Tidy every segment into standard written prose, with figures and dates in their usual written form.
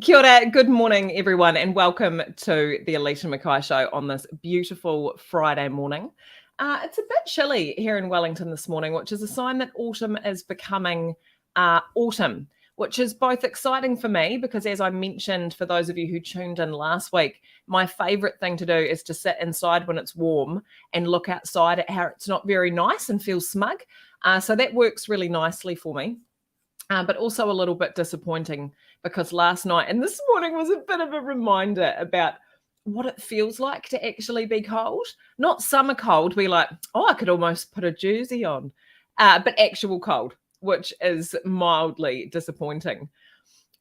Kia ora, good morning, everyone, and welcome to the Alicia McKay Show on this beautiful Friday morning. It's a bit chilly here in Wellington this morning, which is a sign that autumn is becoming autumn, which is both exciting for me because, as I mentioned, for those of you who tuned in last week, my favourite thing to do is to sit inside when it's warm and look outside at how it's not very nice and feel smug. So that works really nicely for me. But also a little bit disappointing because last night and this morning was a bit of a reminder about what it feels like to actually be cold. Not summer cold, be like, oh, I could almost put a jersey on, but actual cold, which is mildly disappointing.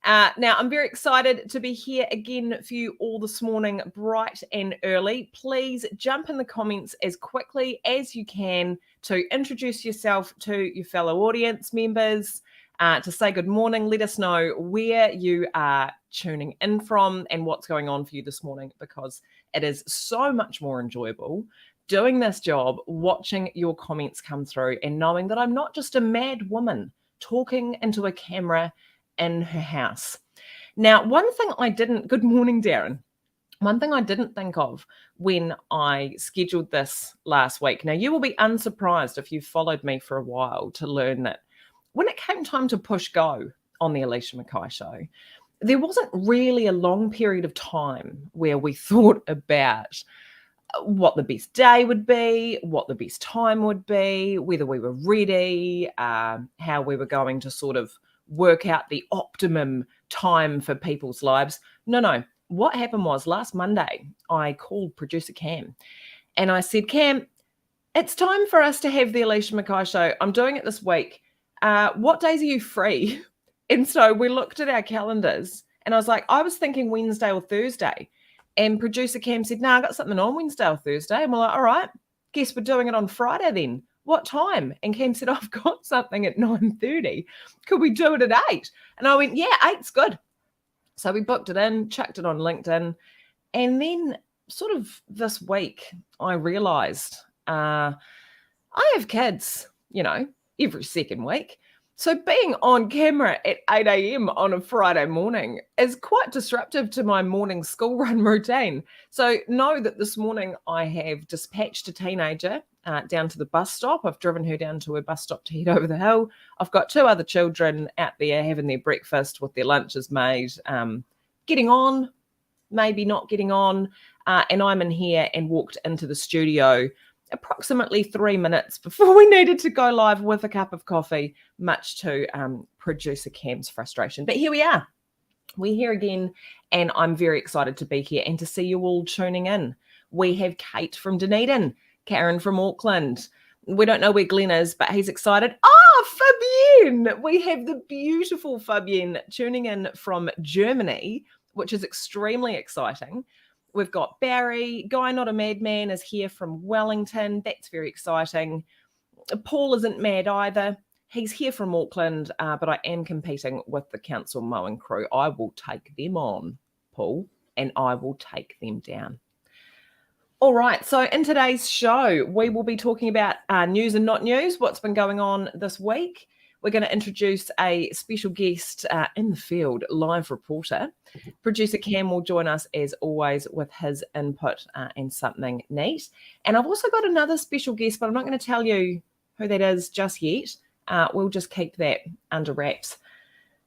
Now, I'm very excited to be here again for you all this morning, bright and early. Please jump in the comments as quickly as you can to introduce yourself to your fellow audience members, to say good morning. Let us know where you are tuning in from and what's going on for you this morning, because it is so much more enjoyable doing this job, watching your comments come through and knowing that I'm not just a mad woman talking into a camera in her house. Now, good morning, Darren. One thing I didn't think of when I scheduled this last week. Now, you will be unsurprised if you've followed me for a while to learn that when it came time to push go on the Alicia McKay Show, there wasn't really a long period of time where we thought about what the best day would be, what the best time would be, whether we were ready, how we were going to sort of work out the optimum time for people's lives. No. What happened was last Monday, I called producer Cam and I said, Cam, it's time for us to have the Alicia McKay Show. I'm doing it this week. What days are you free? And so we looked at our calendars and I was like, I was thinking Wednesday or Thursday. And producer Cam said, no, I got something on Wednesday or Thursday. And we're like, all right, guess we're doing it on Friday then. What time? And Cam said, I've got something at 9:30. Could we do it at 8? And I went, yeah, 8's good. So we booked it in, chucked it on LinkedIn. And then sort of this week, I realized I have kids, every second week. So being on camera at 8 a.m. on a Friday morning is quite disruptive to my morning school run routine. So know that this morning I have dispatched a teenager down to the bus stop. I've driven her down to her bus stop to head over the hill. I've got 2 other children out there having their breakfast with their lunches made, getting on, maybe not getting on. And I'm in here and walked into the studio approximately 3 minutes before we needed to go live with a cup of coffee, much to producer Cam's frustration. But here we are. We're here again, and I'm very excited to be here and to see you all tuning in. We have Kate from Dunedin, Karen from Auckland. We don't know where Glenn is, but he's excited. Fabienne! We have the beautiful Fabienne tuning in from Germany, which is extremely exciting. We've got Barry, Guy Not a Madman is here from Wellington. That's very exciting. Paul isn't mad either. He's here from Auckland, but I am competing with the council mowing crew. I will take them on, Paul, and I will take them down. All right, so in today's show, we will be talking about news and not news, what's been going on this week. We're going to introduce a special guest in the field, live reporter. Producer Cam will join us as always with his input and something neat. And I've also got another special guest, but I'm not going to tell you who that is just yet. We'll just keep that under wraps.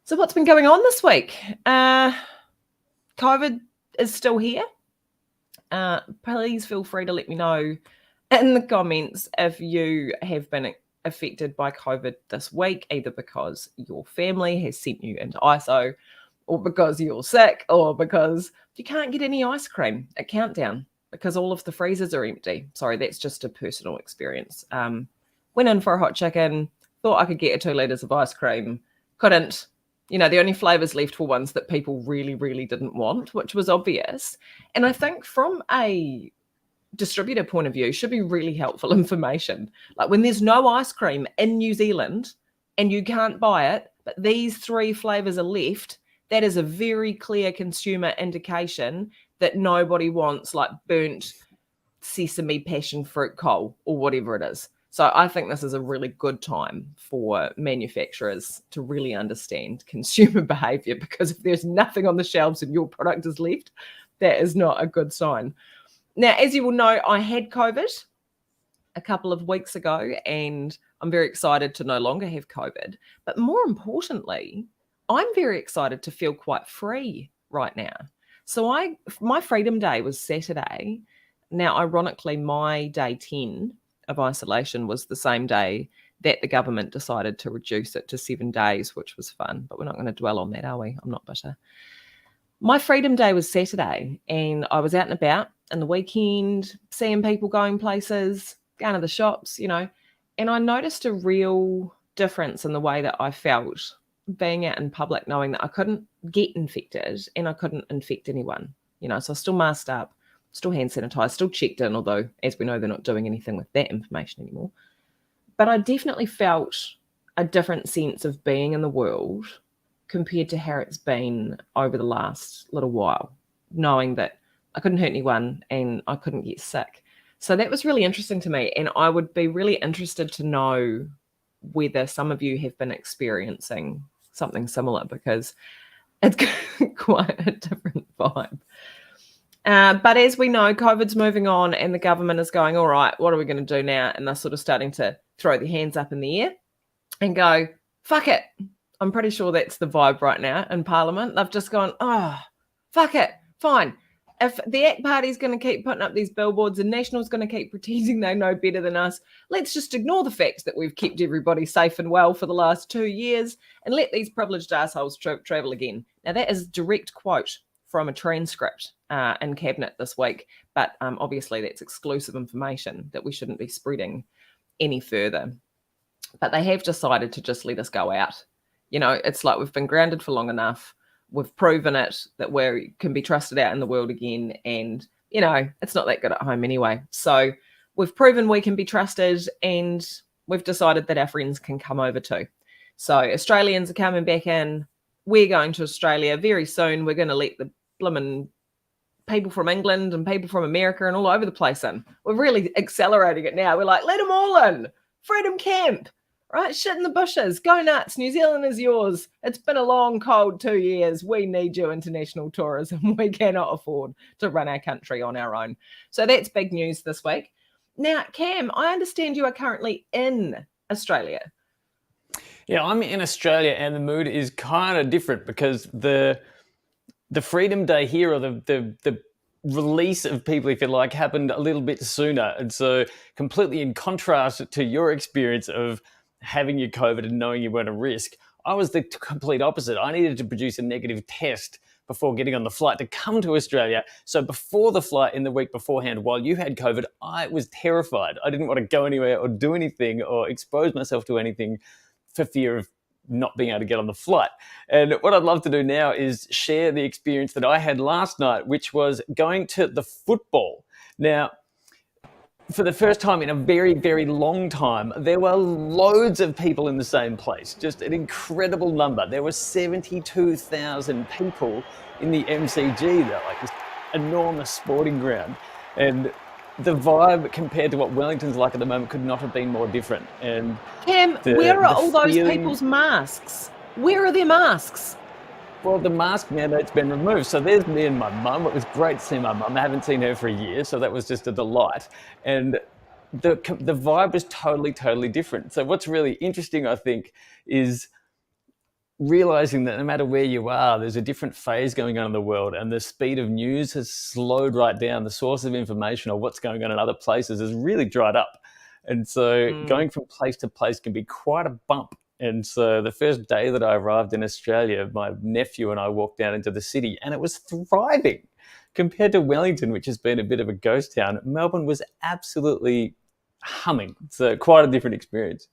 So what's been going on this week? COVID is still here. Please feel free to let me know in the comments if you have been affected by COVID this week, either because your family has sent you into ISO, or because you're sick, or because you can't get any ice cream at Countdown because all of the freezers are empty. Sorry, that's just a personal experience. Went in for a hot chicken, thought I could get 2 litres of ice cream, couldn't. The only flavours left were ones that people really, really didn't want, which was obvious. And I think from a distributor point of view, should be really helpful information. Like when there's no ice cream in New Zealand and you can't buy it, but these 3 flavours are left, that is a very clear consumer indication that nobody wants like burnt sesame passion fruit coal or whatever it is. So I think this is a really good time for manufacturers to really understand consumer behavior, because if there's nothing on the shelves and your product is left, that is not a good sign. Now, as you will know, I had COVID a couple of weeks ago, and I'm very excited to no longer have COVID. But more importantly, I'm very excited to feel quite free right now. So my Freedom Day was Saturday. Now, ironically, my day 10 of isolation was the same day that the government decided to reduce it to 7 days, which was fun. But we're not going to dwell on that, are we? I'm not bitter. My Freedom Day was Saturday, and I was out and about in the weekend, seeing people going places, going to the shops, and I noticed a real difference in the way that I felt being out in public, knowing that I couldn't get infected and I couldn't infect anyone, so I still masked up, still hand sanitized, still checked in, although as we know, they're not doing anything with that information anymore. But I definitely felt a different sense of being in the world compared to how it's been over the last little while, knowing that I couldn't hurt anyone and I couldn't get sick. So that was really interesting to me. And I would be really interested to know whether some of you have been experiencing something similar, because it's quite a different vibe. But as we know, COVID's moving on and the government is going, all right, what are we going to do now? And they're sort of starting to throw their hands up in the air and go, fuck it. I'm pretty sure that's the vibe right now in Parliament. They've just gone, oh, fuck it, fine. If the ACT Party's going to keep putting up these billboards and National's going to keep pretending they know better than us, let's just ignore the fact that we've kept everybody safe and well for the last 2 years and let these privileged assholes travel again. Now, that is a direct quote from a transcript in Cabinet this week, but obviously that's exclusive information that we shouldn't be spreading any further. But they have decided to just let us go out. It's like we've been grounded for long enough. We've proven it that we can be trusted out in the world again. And, it's not that good at home anyway. So we've proven we can be trusted, and we've decided that our friends can come over too. So Australians are coming back in. We're going to Australia very soon. We're going to let the blimmin' people from England and people from America and all over the place in. We're really accelerating it now. We're like, let them all in. Freedom camp. Right, shit in the bushes, go nuts, New Zealand is yours. It's been a long, cold 2 years. We need you, international tourism. We cannot afford to run our country on our own. So that's big news this week. Now, Cam, I understand you are currently in Australia. Yeah, I'm in Australia, and the mood is kind of different because the Freedom Day here, or the release of people, if you like, happened a little bit sooner. And so completely in contrast to your experience of having your COVID and knowing you weren't a risk, I was the complete opposite. I needed to produce a negative test before getting on the flight to come to Australia. So before the flight, in the week beforehand, while you had COVID, I was terrified. I didn't want to go anywhere or do anything or expose myself to anything for fear of not being able to get on the flight. And what I'd love to do now is share the experience that I had last night, which was going to the football. Now, for the first time in a very, very long time, there were loads of people in the same place, just an incredible number. There were 72,000 people in the MCG, though, like this enormous sporting ground. And the vibe compared to what Wellington's like at the moment could not have been more different. And Cam, where are all those people's masks? Where are their masks? Well, the mask mandate's been removed. So there's me and my mum. It was great to see my mum. I haven't seen her for a year, so that was just a delight. And the vibe was totally, totally different. So what's really interesting, I think, is realizing that no matter where you are, there's a different phase going on in the world, and the speed of news has slowed right down. The source of information or what's going on in other places has really dried up. And so going from place to place can be quite a bump. And so the first day that I arrived in Australia, my nephew and I walked down into the city, and it was thriving. Compared to Wellington, which has been a bit of a ghost town, Melbourne was absolutely humming. It's quite a different experience.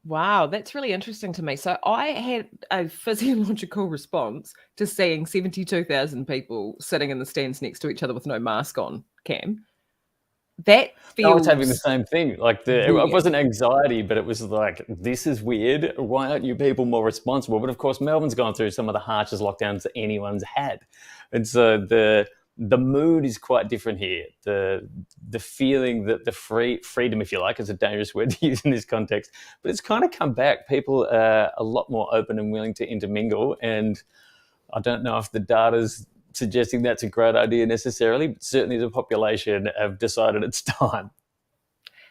Wow, that's really interesting to me. So I had a physiological response to seeing 72,000 people sitting in the stands next to each other with no mask on, Cam. That feels... I was having the same thing. Like it wasn't anxiety, but it was like, this is weird. Why aren't you people more responsible? But of course, Melbourne's gone through some of the harshest lockdowns that anyone's had. And so the the mood is quite different here. The feeling that the freedom, if you like, is a dangerous word to use in this context, but it's kind of come back. People are a lot more open and willing to intermingle, and I don't know if the data's suggesting that's a great idea necessarily, but certainly the population have decided it's time.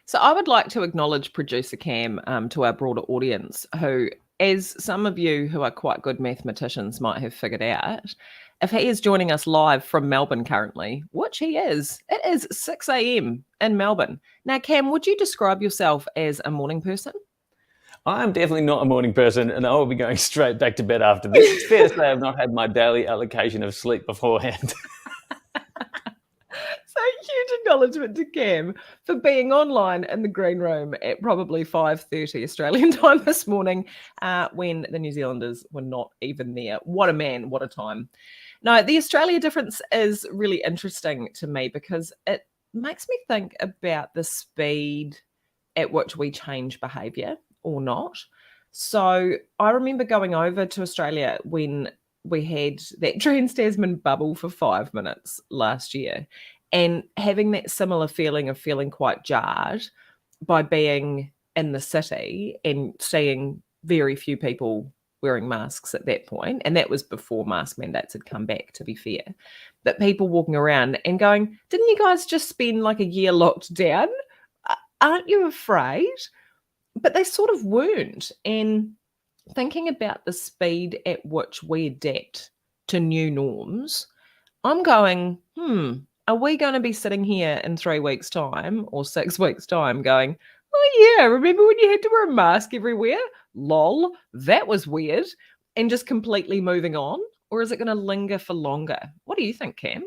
So I would like to acknowledge producer Cam to our broader audience, who, as some of you who are quite good mathematicians might have figured out, if he is joining us live from Melbourne currently, which he is, it is 6 a.m. in Melbourne. Now, Cam, would you describe yourself as a morning person? I'm definitely not a morning person, and I will be going straight back to bed after this. It's fair to say I've not had my daily allocation of sleep beforehand. So huge acknowledgement to Cam for being online in the green room at probably 5:30 Australian time this morning when the New Zealanders were not even there. What a man, what a time. No, the Australia difference is really interesting to me because it makes me think about the speed at which we change behaviour or not. So I remember going over to Australia when we had that Trans-Tasman bubble for 5 minutes last year and having that similar feeling of feeling quite jarred by being in the city and seeing very few people wearing masks at that point. And that was before mask mandates had come back, to be fair. But people walking around and going, didn't you guys just spend like a year locked down? Aren't you afraid? But they sort of weren't. And thinking about the speed at which we adapt to new norms, I'm going, are we going to be sitting here in 3 weeks' time or 6 weeks' time going, oh yeah, remember when you had to wear a mask everywhere? Lol, that was weird. And just completely moving on? Or is it going to linger for longer? What do you think, Cam?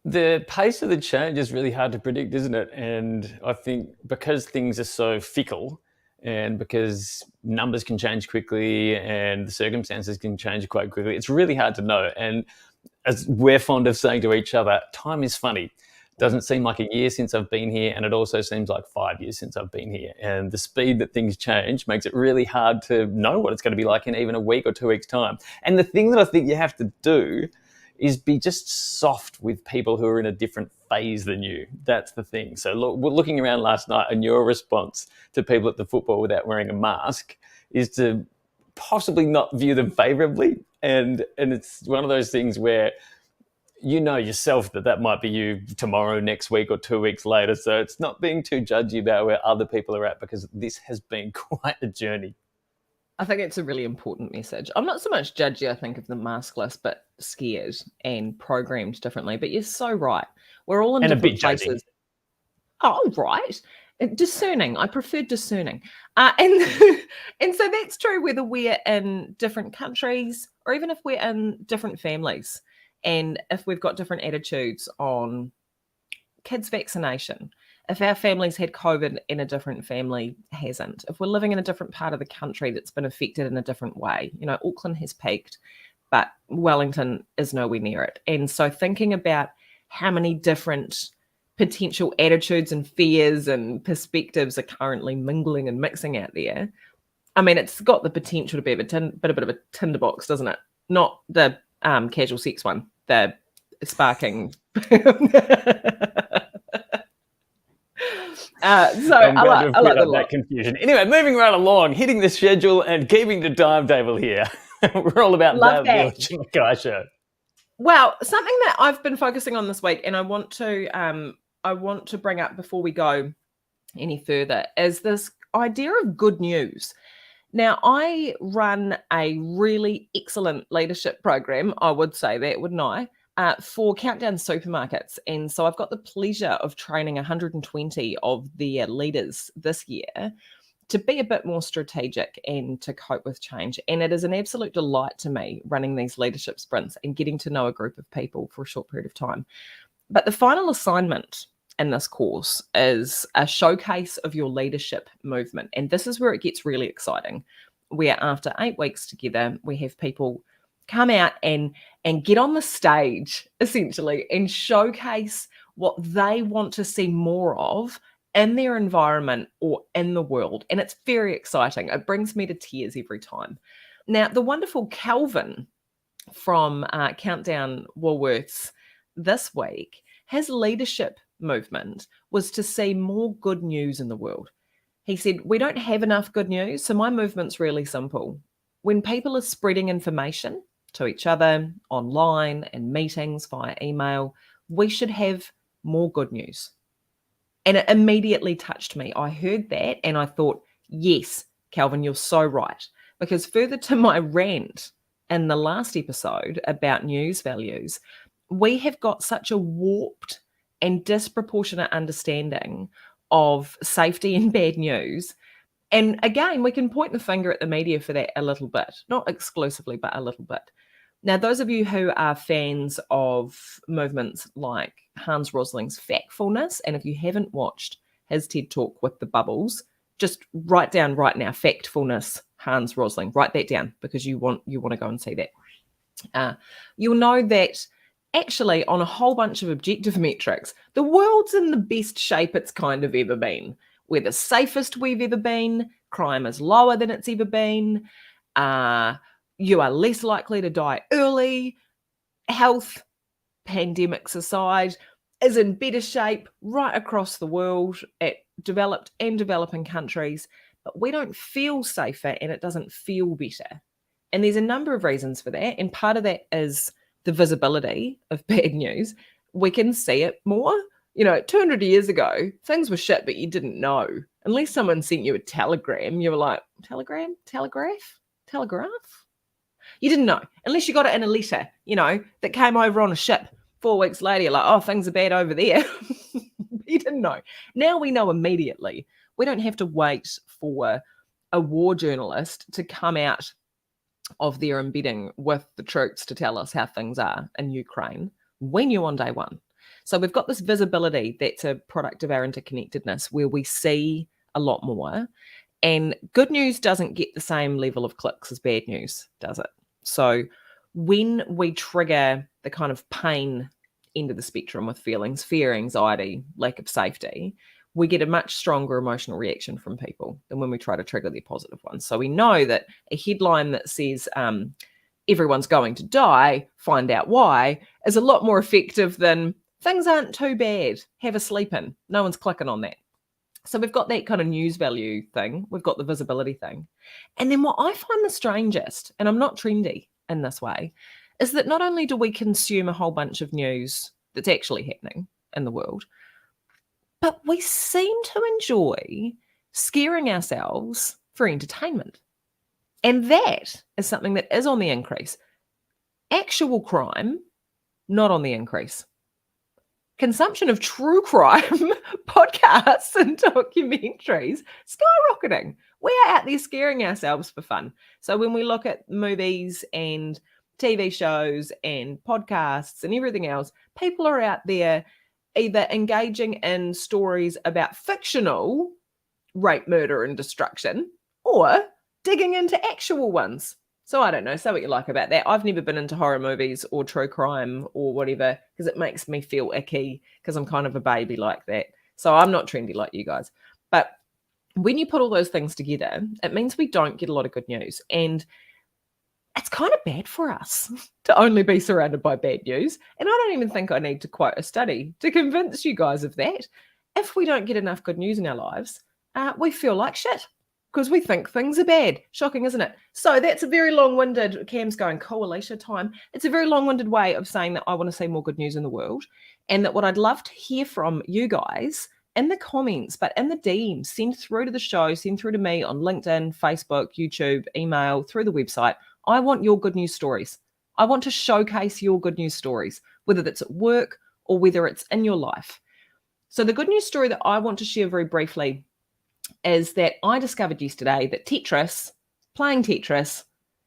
The pace of the change is really hard to predict, isn't it? And I think because things are so fickle and because numbers can change quickly and the circumstances can change quite quickly, it's really hard to know. And as we're fond of saying to each other, time is funny. It doesn't seem like a year since I've been here, and it also seems like 5 years since I've been here. And the speed that things change makes it really hard to know what it's going to be like in even a week or 2 weeks' time. And the thing that I think you have to do is be just soft with people who are in a different phase than you. That's the thing. So we're looking around last night, and your response to people at the football without wearing a mask is to possibly not view them favourably. And it's one of those things where you know yourself that might be you tomorrow, next week, or 2 weeks later. So it's not being too judgy about where other people are at, because this has been quite a journey. I think it's a really important message. I'm not so much judgy, I think, of the maskless, but scared and programmed differently. But you're so right. We're all in And a different bit places. judging. Oh, right. Discerning. I prefer discerning. And and so that's true whether we're in different countries or even if we're in different families and if we've got different attitudes on kids' vaccination. If our family's had COVID and a different family hasn't, if we're living in a different part of the country that's been affected in a different way, Auckland has peaked, but Wellington is nowhere near it. And so thinking about how many different potential attitudes and fears and perspectives are currently mingling and mixing out there, I mean, it's got the potential to be a bit of a tinderbox, doesn't it? Not the casual sex one, the sparking. I'm glad to have cleared up that confusion. Anyway, moving right along, hitting the schedule and keeping the timetable here. We're all about that. The Alicia McKay Show. Well, something that I've been focusing on this week, and I want to bring up before we go any further, is this idea of good news. Now, I run a really excellent leadership program, I would say that, wouldn't I? For Countdown Supermarkets. And so I've got the pleasure of training 120 of their leaders this year to be a bit more strategic and to cope with change. And it is an absolute delight to me running these leadership sprints and getting to know a group of people for a short period of time. But the final assignment in this course is a showcase of your leadership movement. And this is where it gets really exciting, where after 8 weeks together, we have people come out and get on the stage, essentially, and showcase what they want to see more of in their environment or in the world. And it's very exciting. It brings me to tears every time. Now, the wonderful Calvin from Countdown Woolworths this week, his leadership movement was to see more good news in the world. He said, we don't have enough good news, so my movement's really simple. When people are spreading information to each other online and meetings via email, we should have more good news. And it immediately touched me. I heard that and I thought, yes, Calvin, you're so right. Because further to my rant in the last episode about news values, we have got such a warped and disproportionate understanding of safety and bad news. And again, we can point the finger at the media for that a little bit, not exclusively, but a little bit. Now, those of you who are fans of movements like Hans Rosling's Factfulness, and if you haven't watched his TED Talk with the bubbles, just write down right now, Factfulness, Hans Rosling. Write that down because you want to go and see that. You'll know that actually on a whole bunch of objective metrics, the world's in the best shape it's kind of ever been. We're the safest we've ever been. Crime is lower than it's ever been. You are less likely to die early. Health, pandemics aside, is in better shape right across the world at developed and developing countries. But we don't feel safer and it doesn't feel better. And there's a number of reasons for that. And part of that is the visibility of bad news. We can see it more. 200 years ago, things were shit, but you didn't know. Unless someone sent you a telegram, you were like, telegram? Telegraph? Telegraph? You didn't know. Unless you got it in a letter, that came over on a ship. 4 weeks later, you're like, oh, things are bad over there. You didn't know. Now we know immediately. We don't have to wait for a war journalist to come out of their embedding with the troops to tell us how things are in Ukraine. We knew on day one. So we've got this visibility that's a product of our interconnectedness where we see a lot more. And good news doesn't get the same level of clicks as bad news, does it? So when we trigger the kind of pain end of the spectrum with feelings, fear, anxiety, lack of safety, we get a much stronger emotional reaction from people than when we try to trigger the positive ones. So we know that a headline that says everyone's going to die, find out why, is a lot more effective than things aren't too bad, have a sleep in. No one's clicking on that. So we've got that kind of news value thing. We've got the visibility thing. And then what I find the strangest, and I'm not trendy in this way, is that not only do we consume a whole bunch of news that's actually happening in the world, but we seem to enjoy scaring ourselves for entertainment. And that is something that is on the increase. Actual crime, not on the increase. Consumption of true crime podcasts and documentaries skyrocketing. We are out there scaring ourselves for fun. So when we look at movies and TV shows and podcasts and everything else, people are out there either engaging in stories about fictional rape, murder, and destruction, or digging into actual ones. So I don't know, say what you like about that. I've never been into horror movies or true crime or whatever because it makes me feel icky because I'm kind of a baby like that. So I'm not trendy like you guys. But when you put all those things together, it means we don't get a lot of good news. And it's kind of bad for us to only be surrounded by bad news. And I don't even think I need to quote a study to convince you guys of that. If we don't get enough good news in our lives, we feel like shit. Because we think things are bad. Shocking, isn't it? So that's a very long-winded, Cam's going, cool, Alicia, time. It's a very long-winded way of saying that I want to see more good news in the world. And that what I'd love to hear from you guys in the comments, but in the DMs, send through to the show, send through to me on LinkedIn, Facebook, YouTube, email, through the website. I want your good news stories. I want to showcase your good news stories, whether that's at work or whether it's in your life. So the good news story that I want to share very briefly is that I discovered yesterday that playing Tetris,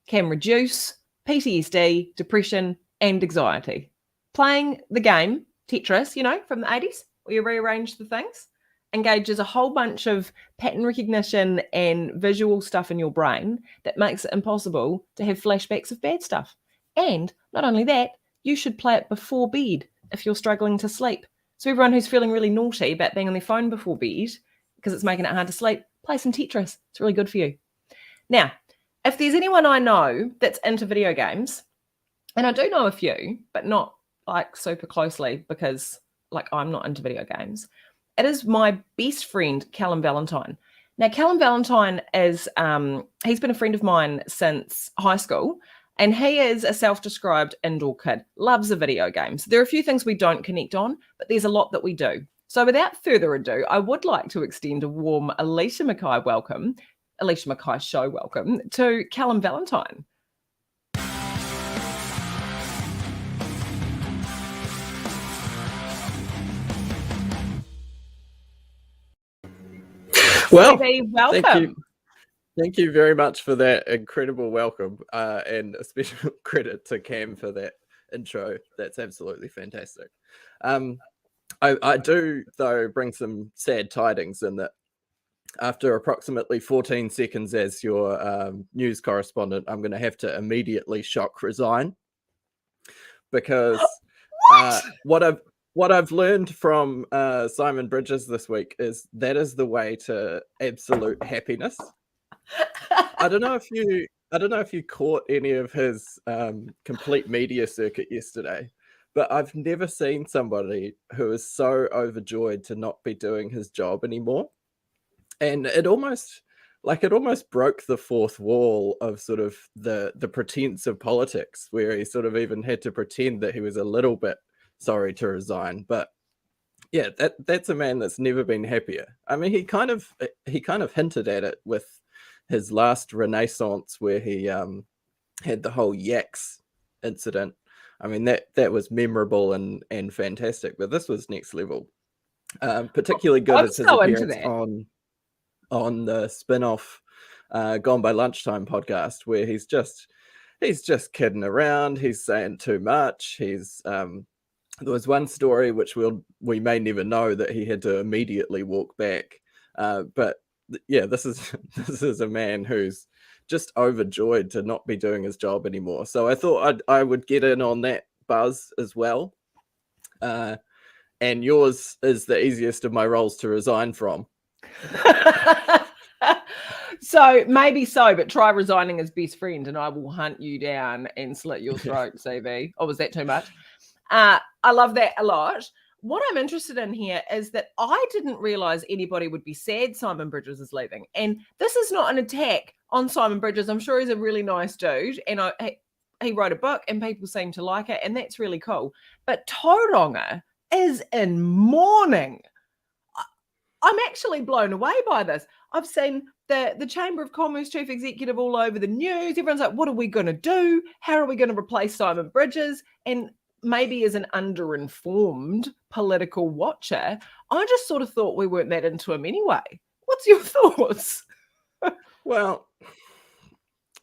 can reduce PTSD, depression, and anxiety. Playing the game, Tetris, from the 80s, where you rearrange the things, engages a whole bunch of pattern recognition and visual stuff in your brain that makes it impossible to have flashbacks of bad stuff. And not only that, you should play it before bed if you're struggling to sleep. So everyone who's feeling really naughty about being on their phone before bed, because it's making it hard to sleep, play some Tetris. It's really good for you. Now, if there's anyone I know that's into video games, and I do know a few, but not like super closely because like I'm not into video games, it is my best friend, Callum Valentine. Now, Callum Valentine is, he's been a friend of mine since high school, and he is a self-described indoor kid, loves the video games. There are a few things we don't connect on, but there's a lot that we do. So without further ado, I would like to extend a warm Alicia McKay show welcome to Callum Valentine. Well, welcome. Thank you very much for that incredible welcome, and a special credit to Cam for that intro. That's absolutely fantastic. I do, though, bring some sad tidings in that after approximately 14 seconds as your news correspondent, I'm going to have to immediately shock resign because what I've learned from Simon Bridges this week is that is the way to absolute happiness. I don't know if you caught any of his complete media circuit yesterday, but I've never seen somebody who is so overjoyed to not be doing his job anymore. And it almost broke the fourth wall of sort of the pretense of politics, where he sort of even had to pretend that he was a little bit sorry to resign. But yeah, that's a man that's never been happier. I mean, he kind of hinted at it with his last Renaissance, where he had the whole yaks incident. I mean, that was memorable and fantastic, but this was next level. Particularly good as his appearance on the spin-off Gone by Lunchtime podcast, where he's just kidding around. He's saying too much. There was one story which we may never know that he had to immediately walk back. But yeah, this is a man who's just overjoyed to not be doing his job anymore. So I thought I would get in on that buzz as well. And yours is the easiest of my roles to resign from. So maybe so, but try resigning as best friend and I will hunt you down and slit your throat, CV. Or was that too much? I love that a lot. What I'm interested in here is that I didn't realize anybody would be sad Simon Bridges is leaving. And this is not an attack on Simon Bridges. I'm sure he's a really nice dude. And he wrote a book and people seem to like it. And that's really cool. But Tauranga is in mourning. I'm actually blown away by this. I've seen the Chamber of Commerce chief executive all over the news. Everyone's like, what are we going to do? How are we going to replace Simon Bridges? And maybe as an underinformed political watcher, I just sort of thought we weren't that into him anyway. What's your thoughts? Well,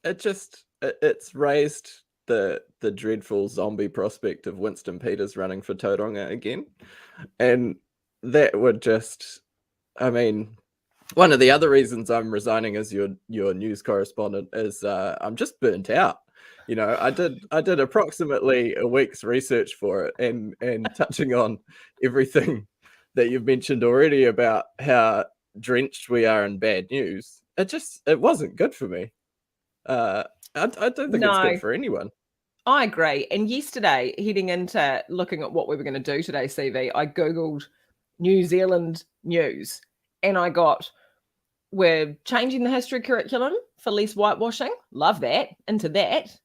it's raised the dreadful zombie prospect of Winston Peters running for Tauranga again. And that would just, I mean, one of the other reasons I'm resigning as your news correspondent is I'm just burnt out. You know, I did approximately a week's research for it, and touching on everything that you've mentioned already about how drenched we are in bad news, it wasn't good for me. I don't think it's good for anyone. I agree. And yesterday, heading into looking at what we were going to do today, CV, I Googled New Zealand news and I got, we're changing the history curriculum for less whitewashing. Love that. Into that.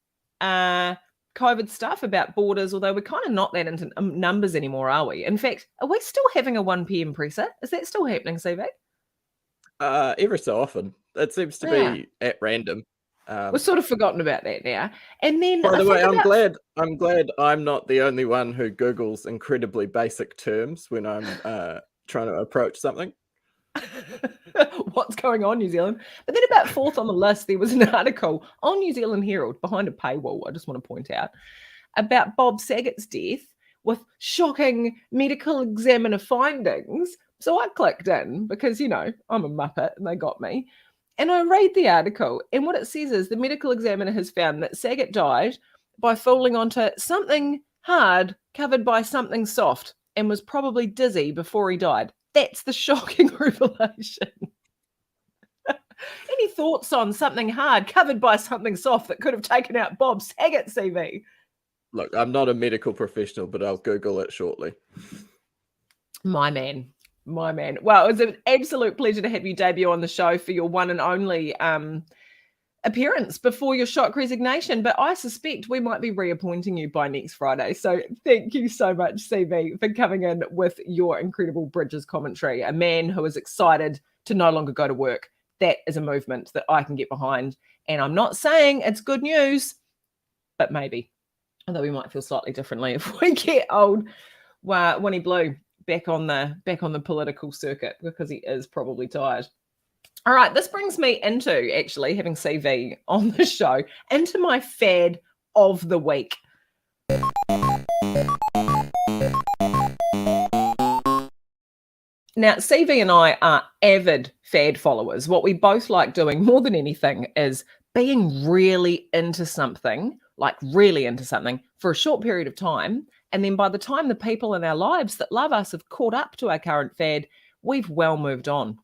COVID stuff about borders, although we're kind of not that into numbers anymore, are we? In fact, are we still having a 1 p.m. presser? Is that still happening, CV? Every so often. It seems to be at random. We've sort of forgotten about that now. And then, by the way, I'm glad I'm not the only one who Googles incredibly basic terms when I'm trying to approach something. What's going on, New Zealand? But then about fourth on the list, there was an article on New Zealand Herald behind a paywall, I just want to point out, about Bob Saget's death with shocking medical examiner findings. So I clicked in because, you know, I'm a muppet and they got me. And I read the article, and what it says is the medical examiner has found that Saget died by falling onto something hard covered by something soft and was probably dizzy before he died. That's the shocking revelation. Any thoughts on something hard covered by something soft that could have taken out Bob Saget's CV? Look, I'm not a medical professional, but I'll Google it shortly. My man. Well, it was an absolute pleasure to have you debut on the show for your one and only appearance before your shock resignation. But I suspect we might be reappointing you by next Friday. So thank you so much, CV, for coming in with your incredible Bridges commentary. A man who is excited to no longer go to work. That is a movement that I can get behind. And I'm not saying it's good news, but maybe. Although we might feel slightly differently if we get old Winnie Blue back on the political circuit, because he is probably tired. All right, this brings me into actually having CV on the show, into my fad of the week. Now, CV and I are avid fad followers. What we both like doing more than anything is being really into something, like really into something for a short period of time. And then by the time the people in our lives that love us have caught up to our current fad, we've well moved on.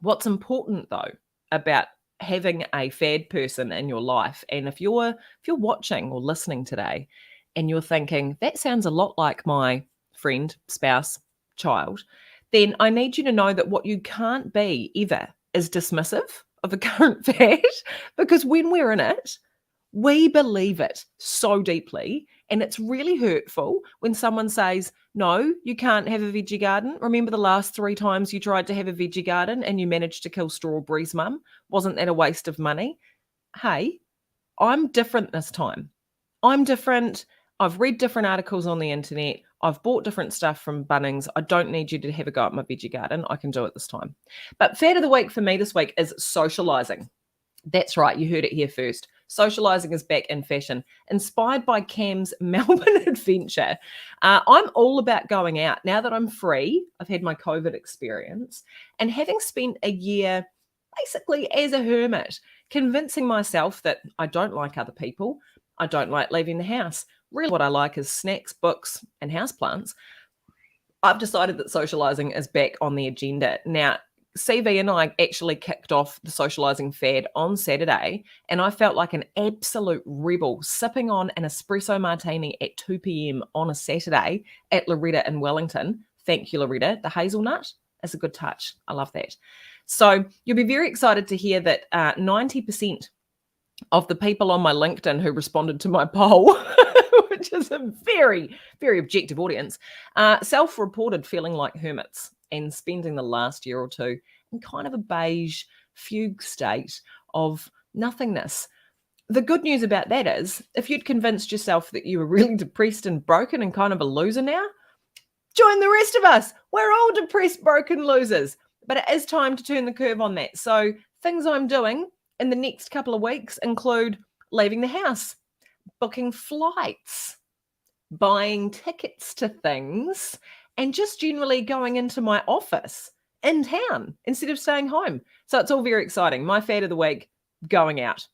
What's important, though, about having a fad person in your life, and if you're watching or listening today and you're thinking, that sounds a lot like my friend, spouse, child, then I need you to know that what you can't be ever is dismissive of a current fad, because when we're in it, we believe it so deeply, and it's really hurtful when someone says, no, you can't have a veggie garden. Remember the last 3 times you tried to have a veggie garden and you managed to kill Strawberry's mum? Wasn't that a waste of money? Hey, I'm different this time. I'm different. I've read different articles on the internet. I've bought different stuff from Bunnings. I don't need you to have a go at my veggie garden. I can do it this time. But fad of the week for me this week is socializing. That's right. You heard it here first. Socializing is back in fashion. Inspired by Cam's Melbourne adventure. I'm all about going out. Now that I'm free, I've had my COVID experience, and having spent a year basically as a hermit, convincing myself that I don't like other people. I don't like leaving the house. Really what I like is snacks, books, and houseplants. I've decided that socializing is back on the agenda. Now, CV and I actually kicked off the socializing fad on Saturday, and I felt like an absolute rebel sipping on an espresso martini at 2 p.m. on a Saturday at Loretta in Wellington. Thank you, Loretta. The hazelnut is a good touch. I love that. So you'll be very excited to hear that 90% of the people on my LinkedIn who responded to my poll, which is a very, very objective audience, self-reported feeling like hermits and spending the last year or two in kind of a beige fugue state of nothingness. The good news about that is, if you'd convinced yourself that you were really depressed and broken and kind of a loser now, join the rest of us. We're all depressed, broken losers. But it is time to turn the curve on that. So things I'm doing in the next couple of weeks include leaving the house, booking flights, buying tickets to things, and just generally going into my office in town instead of staying home. So it's all very exciting. My fad of the week, going out.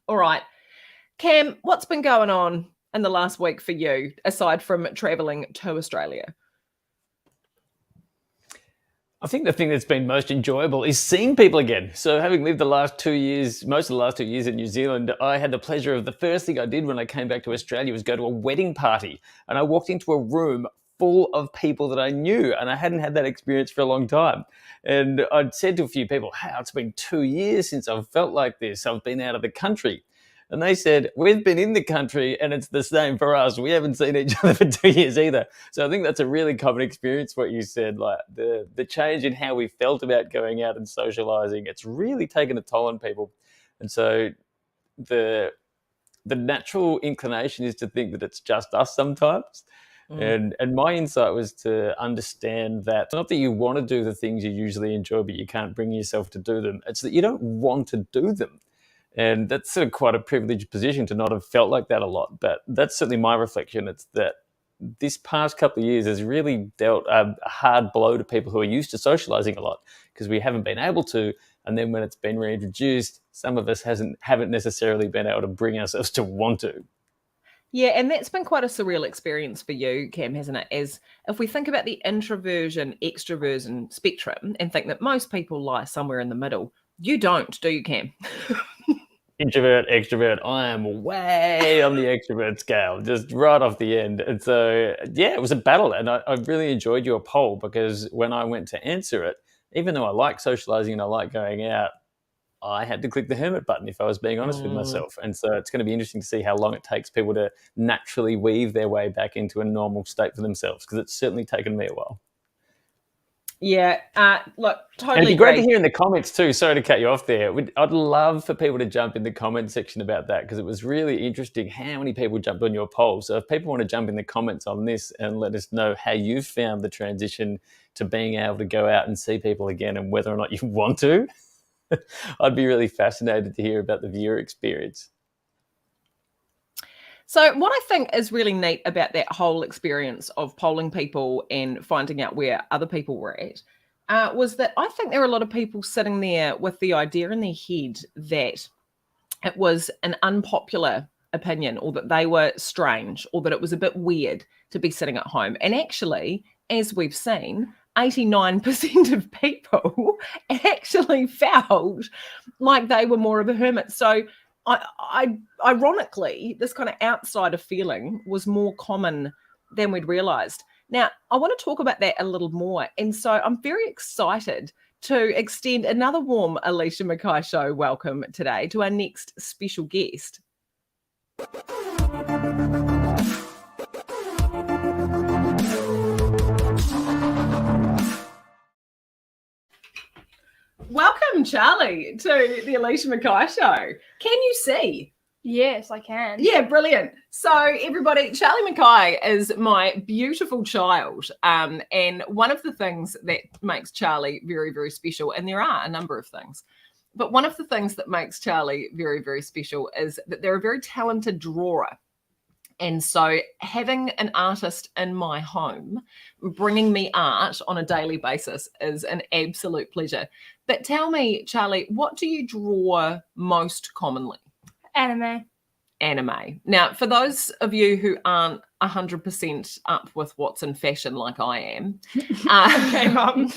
All right. Cam, what's been going on in the last week for you, aside from traveling to Australia? I think the thing that's been most enjoyable is seeing people again. So having lived the last 2 years, most of the last 2 years in New Zealand, I had the pleasure of the first thing I did when I came back to Australia was go to a wedding party. And I walked into a room full of people that I knew, and I hadn't had that experience for a long time. And I'd said to a few people, hey, it's been 2 years since I've felt like this. I've been out of the country. And they said, we've been in the country and it's the same for us. We haven't seen each other for 2 years either. So I think that's a really common experience, what you said, like the change in how we felt about going out and socializing. It's really taken a toll on people. And so the natural inclination is to think that it's just us sometimes. And my insight was to understand that not that you want to do the things you usually enjoy, but you can't bring yourself to do them. It's that you don't want to do them. And that's sort of quite a privileged position to not have felt like that a lot. But that's certainly my reflection. It's that this past couple of years has really dealt a hard blow to people who are used to socializing a lot because we haven't been able to. And then when it's been reintroduced, some of us haven't necessarily been able to bring ourselves to want to. Yeah, and that's been quite a surreal experience for you, Cam, hasn't it? As if we think about the introversion, extroversion spectrum and think that most people lie somewhere in the middle, You don't, do you, Cam? Introvert, extrovert. I am way on the extrovert scale, just right off the end. And so, yeah, it was a battle. And I really enjoyed your poll because when I went to answer it, even though I like socializing and I like going out, I had to click the hermit button if I was being honest with myself. And so it's going to be interesting to see how long it takes people to naturally weave their way back into a normal state for themselves, because it's certainly taken me a while. Yeah, look, totally. And it'd be great to hear in the comments too. Sorry to cut you off there. I'd love for people to jump in the comment section about that, because it was really interesting how many people jumped on your poll. So if people want to jump in the comments on this and let us know how you've found the transition to being able to go out and see people again and whether or not you want to, I'd be really fascinated to hear about the viewer experience. So what I think is really neat about that whole experience of polling people and finding out where other people were at was that I think there are a lot of people sitting there with the idea in their head that it was an unpopular opinion, or that they were strange, or that it was a bit weird to be sitting at home. And actually, as we've seen, 89% of people actually felt like they were more of a hermit. So I ironically, this kind of outsider feeling was more common than we'd realized. Now, I want to talk about that a little more. And so I'm very excited to extend another warm Alicia McKay show welcome today to our next special guest. Welcome, Charlie, to the Alicia McKay show. Can you see? Yes, I can. Yeah, brilliant. So everybody, Charlie McKay is my beautiful child. And one of the things that makes Charlie very, very special, and there are a number of things, but one of the things that makes Charlie very, very special is that they're a very talented drawer. And so having an artist in my home, bringing me art on a daily basis is an absolute pleasure. But tell me, Charlie, what do you draw most commonly? Anime. Now, for those of you who aren't 100% up with what's in fashion like I am, Okay, Mum.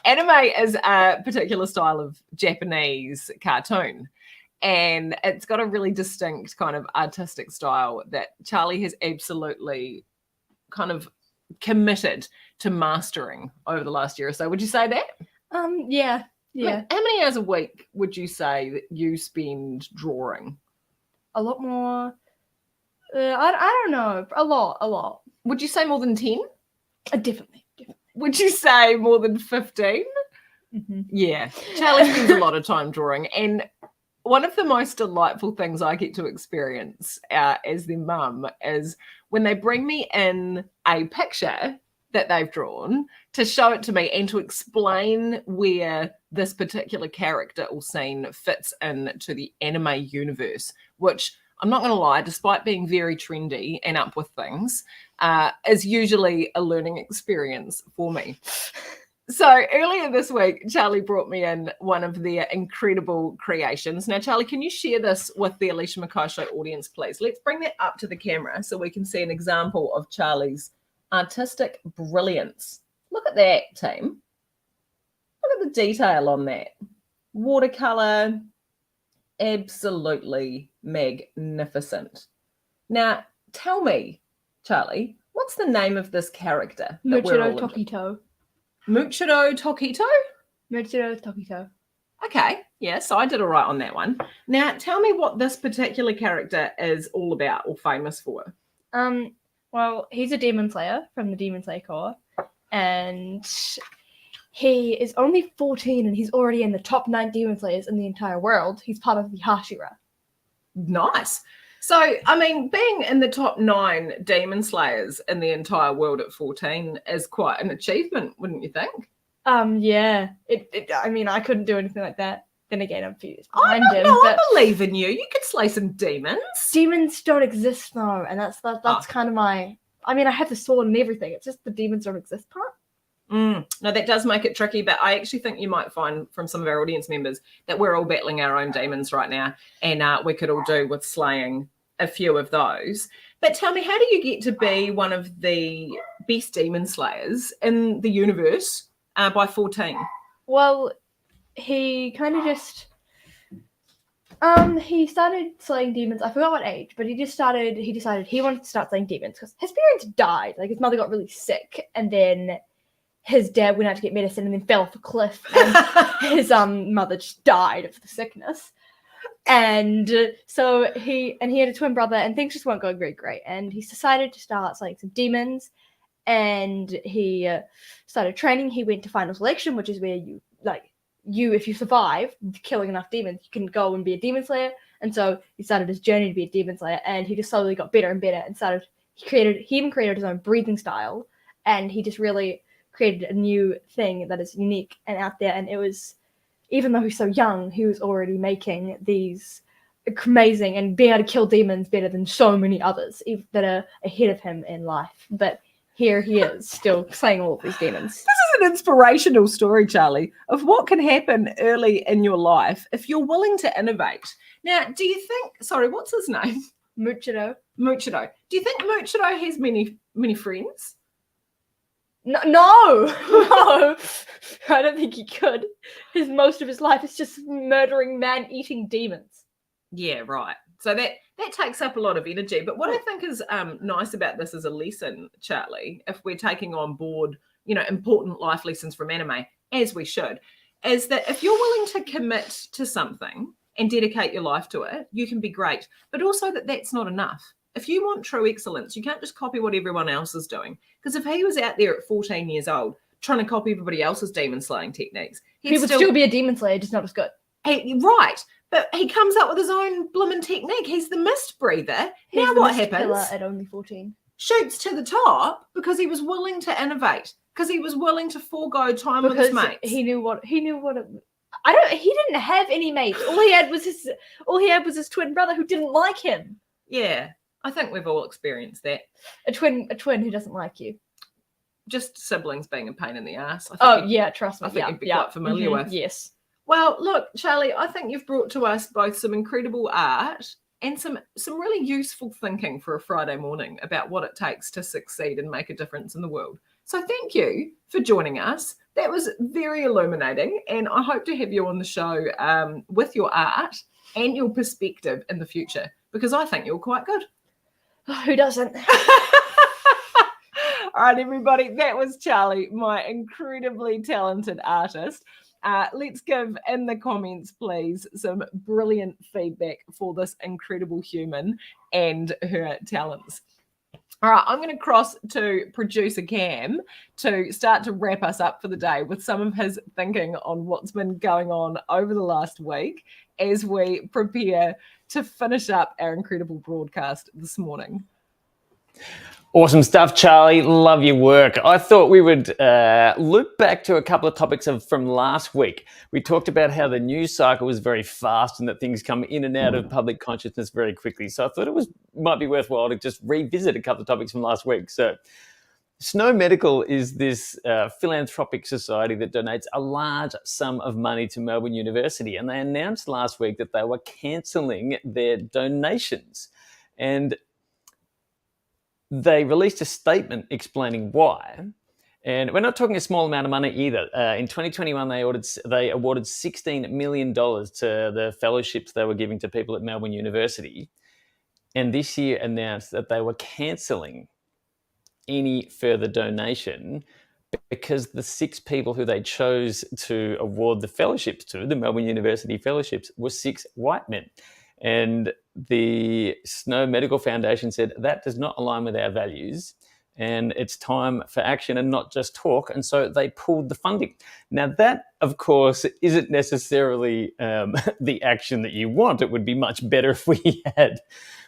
anime is a particular style of Japanese cartoon. And it's got a really distinct kind of artistic style that Charlie has absolutely kind of committed to mastering over the last year or so. Would you say that? Yeah. Like, how many hours a week would you say that you spend drawing? A lot more. I don't know. A lot. Would you say more than 10? Definitely. Would you say more than 15? Mm-hmm. Yeah. Charlie spends a lot of time drawing. And one of the most delightful things I get to experience as their mum is when they bring me in a picture that they've drawn to show it to me and to explain where this particular character or scene fits into the anime universe, which I'm not going to lie, despite being very trendy and up with things, is usually a learning experience for me. So earlier this week, Charlie brought me in one of their incredible creations. Now, Charlie, can you share this with the Alicia McKay show audience, please? Let's bring that up to the camera so we can see an example of Charlie's artistic brilliance. Look at that, team. Look at the detail on that. Watercolor, absolutely magnificent. Now, tell me, Charlie, what's the name of this character? Muchiro Tokito. Muchiro Tokito? Muchiro Tokito. Okay, yeah, so I did all right on that one. Now, tell me what this particular character is all about or famous for. Well, he's a demon slayer from the Demon Slayer Corps, and he is only 14 and he's already in the top 9 demon slayers in the entire world. He's part of the Hashira. Nice. So, I mean, being in the top 9 demon slayers in the entire world at 14 is quite an achievement, wouldn't you think? Yeah. I mean, I couldn't do anything like that. Then again, I'm a few years behind him. No, I believe in you. You could slay some demons. Demons don't exist though, and that's kind of my. I mean, I have the sword and everything. It's just the demons don't exist part. No, that does make it tricky, but I actually think you might find from some of our audience members that we're all battling our own demons right now, and we could all do with slaying a few of those. But tell me, how do you get to be one of the best demon slayers in the universe by 14? Well, he kind of just he started slaying demons. I forgot what age, but he decided he wanted to start slaying demons because his parents died. Like his mother got really sick, and then his dad went out to get medicine and then fell off a cliff, and his mother just died of the sickness. And so he had a twin brother, and things just weren't going very great. And he decided to start slaying some demons, and he started training. He went to final selection, which is where if you survive killing enough demons, you can go and be a demon slayer. And so he started his journey to be a demon slayer, and he just slowly got better and better, and he even created his own breathing style, and he just really created a new thing that is unique and out there. And it was, even though he's so young, he was already making these amazing and being able to kill demons better than so many others that are ahead of him in life. But here he is, still slaying all of these demons. This is an inspirational story, Charlie, of what can happen early in your life if you're willing to innovate. Now, do you think, what's his name? Muchiro. Muchiro. Do you think Muchiro has many friends? No, I don't think he could. Most of his life is just murdering man-eating demons. Yeah, right. So that takes up a lot of energy. But what I think is nice about this as a lesson, Charlie, if we're taking on board, important life lessons from anime, as we should, is that if you're willing to commit to something and dedicate your life to it, you can be great. But also that's not enough. If you want true excellence, you can't just copy what everyone else is doing. Because if he was out there at 14 years old trying to copy everybody else's demon slaying techniques, he would still be a demon slayer, just not as good. Right. But he comes up with his own blooming technique. He's the mist breather. Now what happens? At only 14. Shoots to the top because he was willing to innovate. Because he was willing to forego time with his mates. He knew what it, he didn't have any mates. All he had was his twin brother who didn't like him. Yeah. I think we've all experienced that. A twin who doesn't like you. Just siblings being a pain in the ass. Trust me. I think you'd be quite familiar with. Yes. Well, look, Charlie, I think you've brought to us both some incredible art and some really useful thinking for a Friday morning about what it takes to succeed and make a difference in the world. So thank you for joining us. That was very illuminating, and I hope to have you on the show with your art and your perspective in the future, because I think you're quite good. Who doesn't? All right, everybody, that was Charlie, my incredibly talented artist. Let's give in the comments, please, some brilliant feedback for this incredible human and her talents. All right, I'm going to cross to producer Cam to start to wrap us up for the day with some of his thinking on what's been going on over the last week as we prepare to finish up our incredible broadcast this morning. Awesome stuff, Charlie. Love your work. I thought we would loop back to a couple of topics from last week. We talked about how the news cycle was very fast and that things come in and out of public consciousness very quickly. So I thought might be worthwhile to just revisit a couple of topics from last week. So Snow Medical is this philanthropic society that donates a large sum of money to Melbourne University. And they announced last week that they were cancelling their donations. And they released a statement explaining why. And we're not talking a small amount of money either. In 2021, they awarded $16 million to the fellowships they were giving to people at Melbourne University. And this year announced that they were cancelling any further donation because the 6 people who they chose to award the fellowships to, the Melbourne University fellowships, were 6 white men. And the Snow Medical Foundation said that does not align with our values and it's time for action and not just talk. And so they pulled the funding. Now that, of course, isn't necessarily the action that you want. It would be much better if we had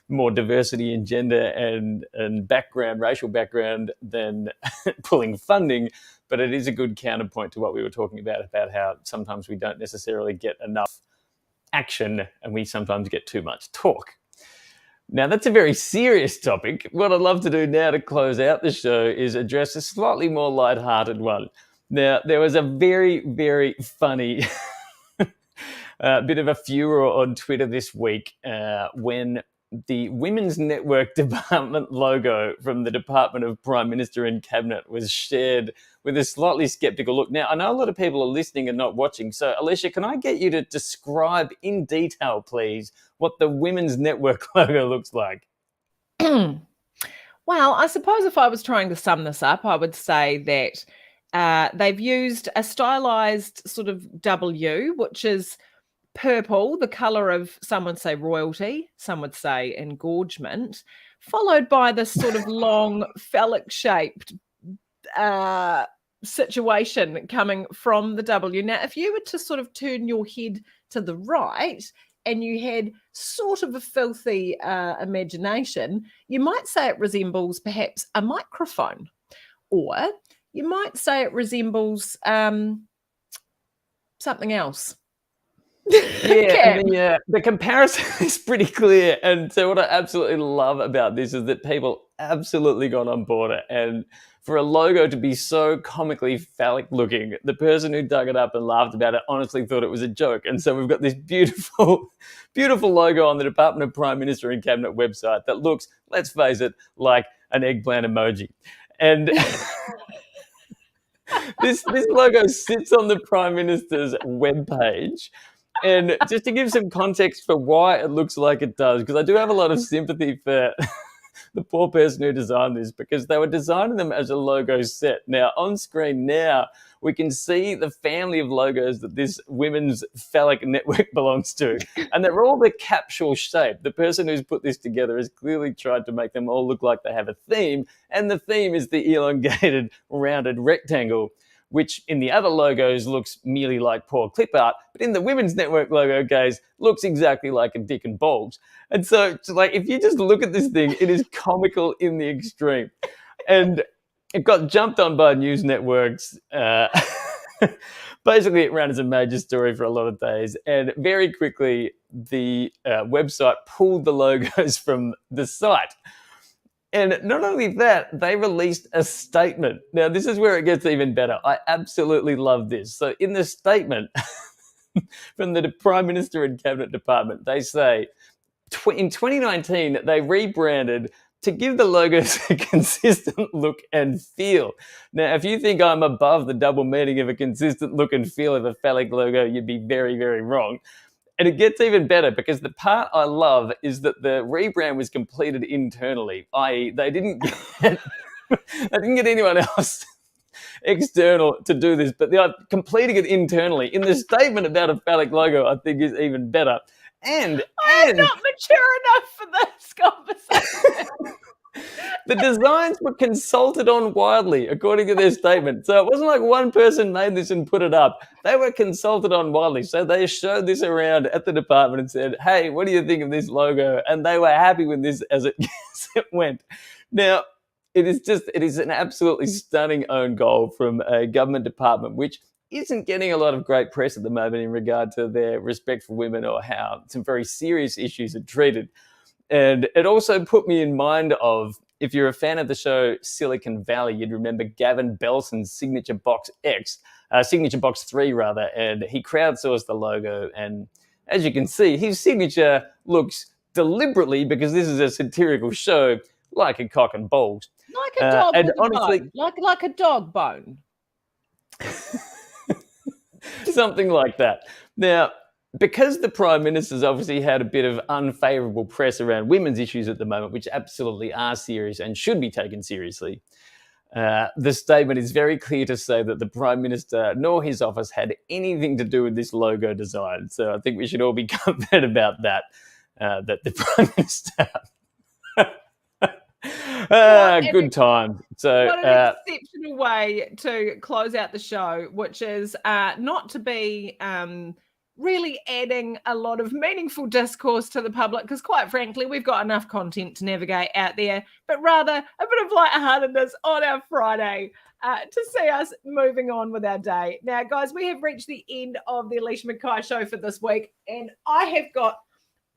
more diversity in gender and background, racial background, than pulling funding. But it is a good counterpoint to what we were talking about how sometimes we don't necessarily get enough action and we sometimes get too much talk. Now, that's a very serious topic. What I'd love to do now to close out the show is address a slightly more lighthearted one. Now, there was a very, very funny bit of a furor on Twitter this week when the Women's Network Department logo from the Department of Prime Minister and Cabinet was shared with a slightly skeptical look. Now, I know a lot of people are listening and not watching. So, Alicia, can I get you to describe in detail, please, what the Women's Network logo looks like? Well, I suppose if I was trying to sum this up, I would say that they've used a stylized sort of W, which is purple, the color of, some would say royalty, some would say engorgement, followed by this sort of long phallic shaped situation coming from the W. Now, if you were to sort of turn your head to the right and you had sort of a filthy imagination, you might say it resembles perhaps a microphone, or you might say it resembles something else. Yeah, and the comparison is pretty clear. And so what I absolutely love about this is that people absolutely got on board it. And for a logo to be so comically phallic looking, the person who dug it up and laughed about it honestly thought it was a joke. And so we've got this beautiful, beautiful logo on the Department of Prime Minister and Cabinet website that looks, let's face it, like an eggplant emoji. And this logo sits on the Prime Minister's webpage. And just to give some context for why it looks like it does, because I do have a lot of sympathy for the poor person who designed this, because they were designing them as a logo set. Now, on screen now, we can see the family of logos that this women's phallic network belongs to. And they're all the capsule shape. The person who's put this together has clearly tried to make them all look like they have a theme. And the theme is the elongated, rounded rectangle, which in the other logos looks merely like poor clip art, but in the Women's Network logo, guys, looks exactly like a dick and balls. And so, like, if you just look at this thing, it is comical in the extreme. And it got jumped on by news networks. Basically, it ran as a major story for a lot of days. And very quickly, the website pulled the logos from the site. And not only that, they released a statement. Now, this is where it gets even better. I absolutely love this. So in the statement from the Prime Minister and Cabinet Department, they say, in 2019, they rebranded to give the logos a consistent look and feel. Now, if you think I'm above the double meaning of a consistent look and feel of a phallic logo, you'd be very, very wrong. And it gets even better, because the part I love is that the rebrand was completed internally, i.e. they didn't get anyone else external to do this, but they are completing it internally. In the statement about a phallic logo, I think is even better. And I'm not mature enough for this conversation. The designs were consulted on widely, according to their statement. So it wasn't like one person made this and put it up. They were consulted on widely. So they showed this around at the department and said, hey, what do you think of this logo? And they were happy with this as it went. Now, it is an absolutely stunning own goal from a government department, which isn't getting a lot of great press at the moment in regard to their respect for women or how some very serious issues are treated. And it also put me in mind of, if you're a fan of the show Silicon Valley, you'd remember Gavin Belson's Signature Box 3 rather, and he crowdsourced the logo. And as you can see, his signature looks deliberately, because this is a satirical show, like a cock and balls. Like a dog with a bone. Like a dog bone. Something like that. Now, because the Prime Minister's obviously had a bit of unfavourable press around women's issues at the moment, which absolutely are serious and should be taken seriously, the statement is very clear to say that the Prime Minister nor his office had anything to do with this logo design. So I think we should all be confident about that, that the Prime Minister... good time. So, what an exceptional way to close out the show, which is not to be really adding a lot of meaningful discourse to the public, because quite frankly, we've got enough content to navigate out there, but rather a bit of lightheartedness on our Friday to see us moving on with our day. Now, guys, we have reached the end of the Alicia McKay show for this week, and I have got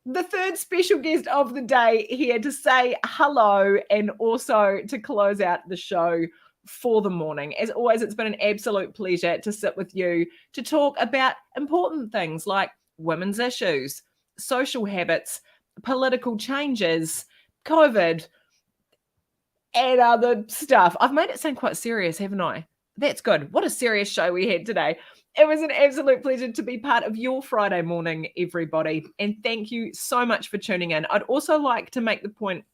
the third special guest of the day here to say hello and also to close out the show for the morning. As always, it's been an absolute pleasure to sit with you to talk about important things like women's issues, social habits, political changes, COVID, and other stuff. I've made it sound quite serious, haven't I? That's good. What a serious show we had today. It was an absolute pleasure to be part of your Friday morning, everybody. And thank you so much for tuning in. I'd also like to make the point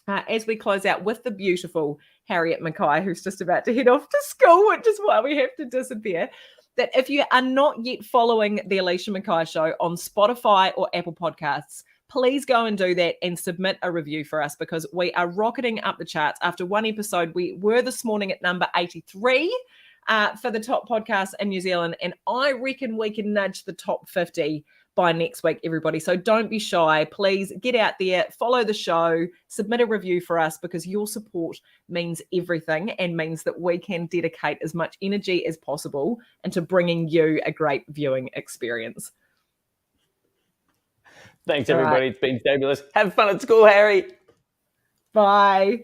as we close out with the beautiful Harriet McKay, who's just about to head off to school, which is why we have to disappear, that if you are not yet following the Alicia McKay Show on Spotify or Apple Podcasts, please go and do that and submit a review for us, because we are rocketing up the charts. After one episode, we were this morning at number 83 for the top podcasts in New Zealand, and I reckon we can nudge the top 50 by next week, everybody. So don't be shy. Please get out there, follow the show, submit a review for us, because your support means everything and means that we can dedicate as much energy as possible into bringing you a great viewing experience. Thanks, everybody. It's been fabulous. Have fun at school, Harry. Bye.